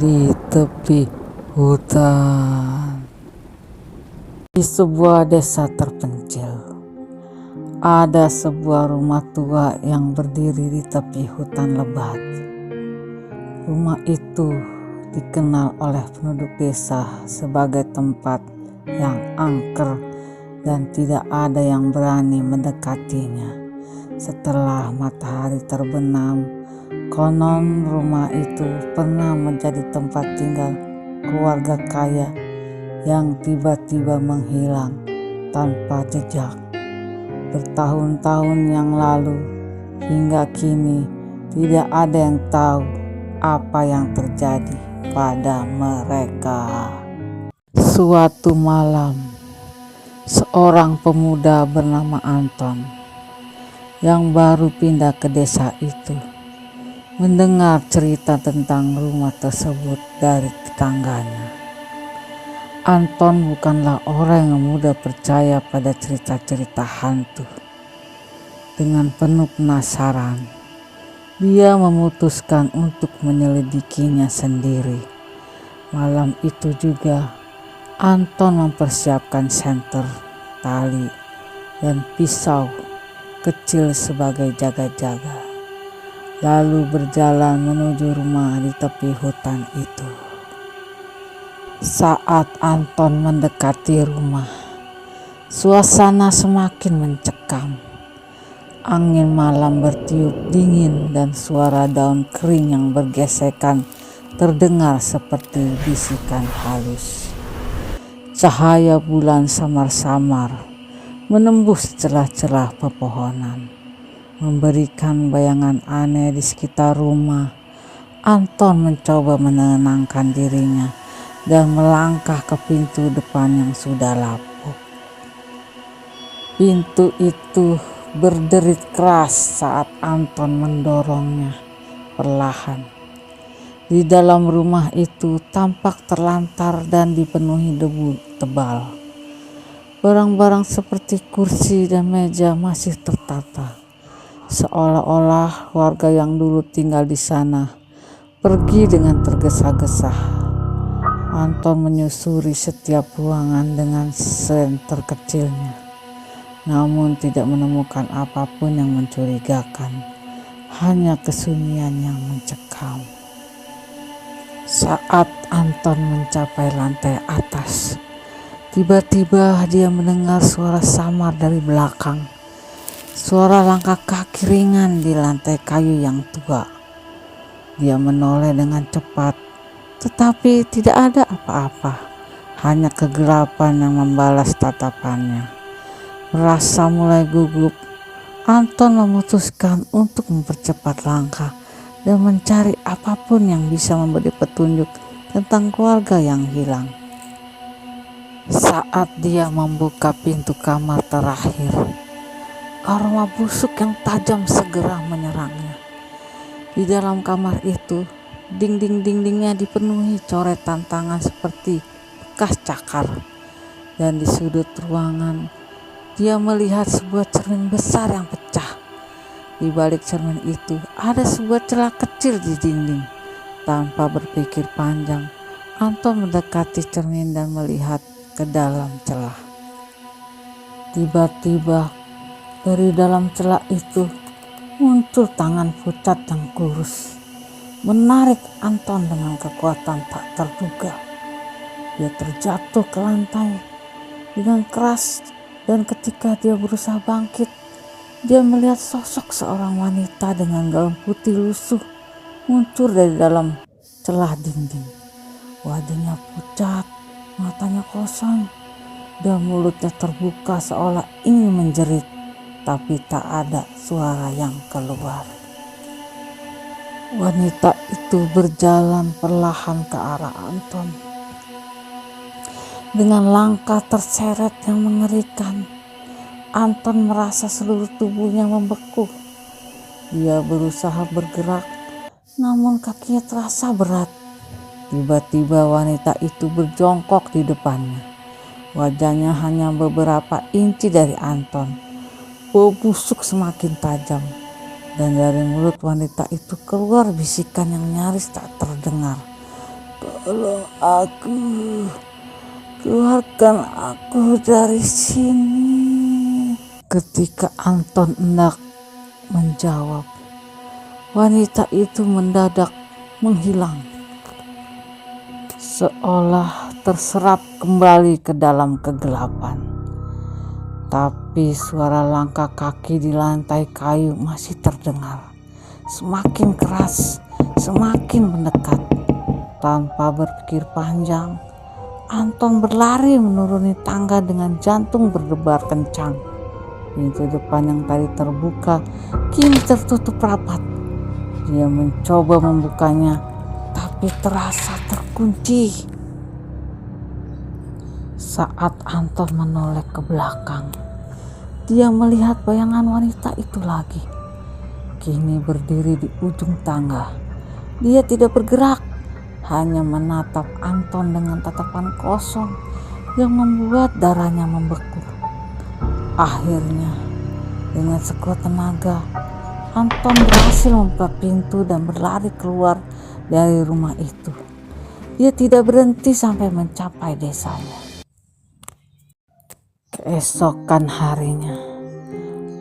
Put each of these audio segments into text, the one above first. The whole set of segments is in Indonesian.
di tepi hutan. Di sebuah desa terpencil, ada sebuah rumah tua yang berdiri di tepi hutan lebat. Rumah itu dikenal oleh penduduk desa sebagai tempat yang angker dan tidak ada yang berani mendekatinya. Setelah matahari terbenam, konon rumah itu pernah menjadi tempat tinggal keluarga kaya yang tiba-tiba menghilang tanpa jejak. Bertahun-tahun yang lalu hingga kini tidak ada yang tahu apa yang terjadi pada mereka. Suatu malam, seorang pemuda bernama Anton yang baru pindah ke desa itu mendengar cerita tentang rumah tersebut dari tetangganya. Anton bukanlah orang yang mudah percaya pada cerita-cerita hantu. Dengan penuh penasaran, dia memutuskan untuk menyelidikinya sendiri. Malam itu juga, Anton mempersiapkan senter, tali, dan pisau kecil sebagai jaga-jaga, lalu berjalan menuju rumah di tepi hutan itu. Saat Anton mendekati rumah, suasana semakin mencekam. Angin malam bertiup dingin dan suara daun kering yang bergesekan terdengar seperti bisikan halus. Cahaya bulan samar-samar menembus celah-celah pepohonan, memberikan bayangan aneh di sekitar rumah. Anton mencoba menenangkan dirinya dan melangkah ke pintu depan yang sudah lapuk. Pintu itu berderit keras saat Anton mendorongnya perlahan. Di dalam rumah itu tampak terlantar dan dipenuhi debu tebal. Barang-barang seperti kursi dan meja masih tertata, seolah-olah warga yang dulu tinggal di sana pergi dengan tergesa-gesa. Anton menyusuri setiap ruangan dengan senter kecilnya, namun tidak menemukan apapun yang mencurigakan, hanya kesunyian yang mencekam. Saat Anton mencapai lantai atas, tiba-tiba dia mendengar suara samar dari belakang. Suara langkah kaki ringan di lantai kayu yang tua. Dia menoleh dengan cepat, tetapi tidak ada apa-apa, hanya kegelapan yang membalas tatapannya. Merasa mulai gugup, Anton memutuskan untuk mempercepat langkah dan mencari apapun yang bisa memberi petunjuk tentang keluarga yang hilang. Saat dia membuka pintu kamar terakhir, aroma busuk yang tajam segera menyerangnya. Di dalam kamar itu, dinding-dindingnya dipenuhi coretan tangan seperti bekas cakar, dan di sudut ruangan dia melihat sebuah cermin besar yang pecah. Di balik cermin itu ada sebuah celah kecil di dinding. Tanpa berpikir panjang, Anton mendekati cermin dan melihat ke dalam celah. Tiba-tiba dari dalam celah itu muncul tangan pucat yang kurus, menarik Anton dengan kekuatan tak terduga. Dia terjatuh ke lantai dengan keras, dan ketika dia berusaha bangkit, dia melihat sosok seorang wanita dengan gaun putih lusuh muncul dari dalam celah dinding. Wajahnya pucat, matanya kosong, dan mulutnya terbuka seolah ingin menjerit, tapi tak ada suara yang keluar. Wanita itu berjalan perlahan ke arah Anton dengan langkah terseret yang mengerikan. Anton merasa seluruh tubuhnya membeku. Dia berusaha bergerak, namun kakinya terasa berat. Tiba-tiba wanita itu berjongkok di depannya. Wajahnya hanya beberapa inci dari Anton. Bau busuk semakin tajam, dan dari mulut wanita itu keluar bisikan yang nyaris tak terdengar. Tolong aku, keluarkan aku dari sini. Ketika Anton hendak menjawab, wanita itu mendadak menghilang, seolah terserap kembali ke dalam kegelapan. Tapi suara langkah kaki di lantai kayu masih terdengar, semakin keras, semakin mendekat. Tanpa berpikir panjang, Anton berlari menuruni tangga dengan jantung berdebar kencang. Pintu depan yang tadi terbuka kini tertutup rapat. Dia mencoba membukanya, tapi terasa terkunci. Saat Anton menoleh ke belakang, dia melihat bayangan wanita itu lagi. Kini berdiri di ujung tangga. Dia tidak bergerak, hanya menatap Anton dengan tatapan kosong yang membuat darahnya membeku. Akhirnya, dengan sekuat tenaga, Anton berhasil membuka pintu dan berlari keluar dari rumah itu. Dia tidak berhenti sampai mencapai desanya. Keesokan harinya,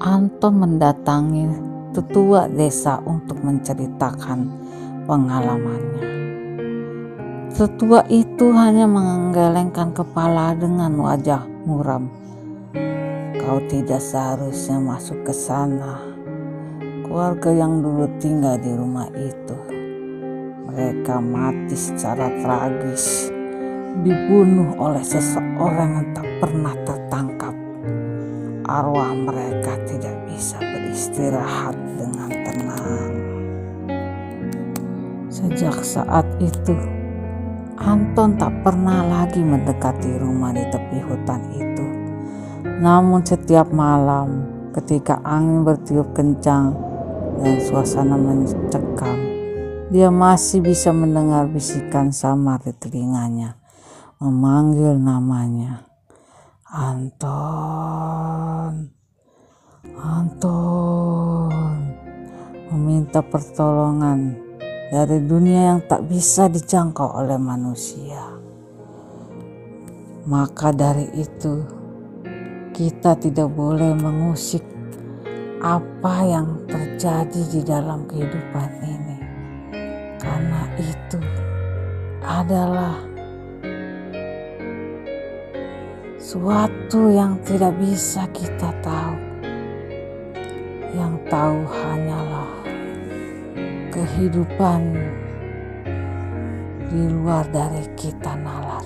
Anton mendatangi tetua desa untuk menceritakan pengalamannya. Tetua itu hanya menggelengkan kepala dengan wajah muram. Kau tidak seharusnya masuk ke sana. Keluarga yang dulu tinggal di rumah itu, mereka mati secara tragis, dibunuh oleh seseorang yang tak pernah tertangkap. Arwah mereka tidak bisa beristirahat dengan tenang. Sejak saat itu, Anton tak pernah lagi mendekati rumah di tepi hutan itu. Namun setiap malam, ketika angin bertiup kencang dan suasana mencekam, dia masih bisa mendengar bisikan samar di telinganya, memanggil namanya. Anton, Anton, meminta pertolongan dari dunia yang tak bisa dijangkau oleh manusia. Maka dari itu, kita tidak boleh mengusik apa yang terjadi di dalam kehidupan ini, karena itu adalah suatu yang tidak bisa kita tahu. Yang tahu hanyalah kehidupan di luar dari kita nalar.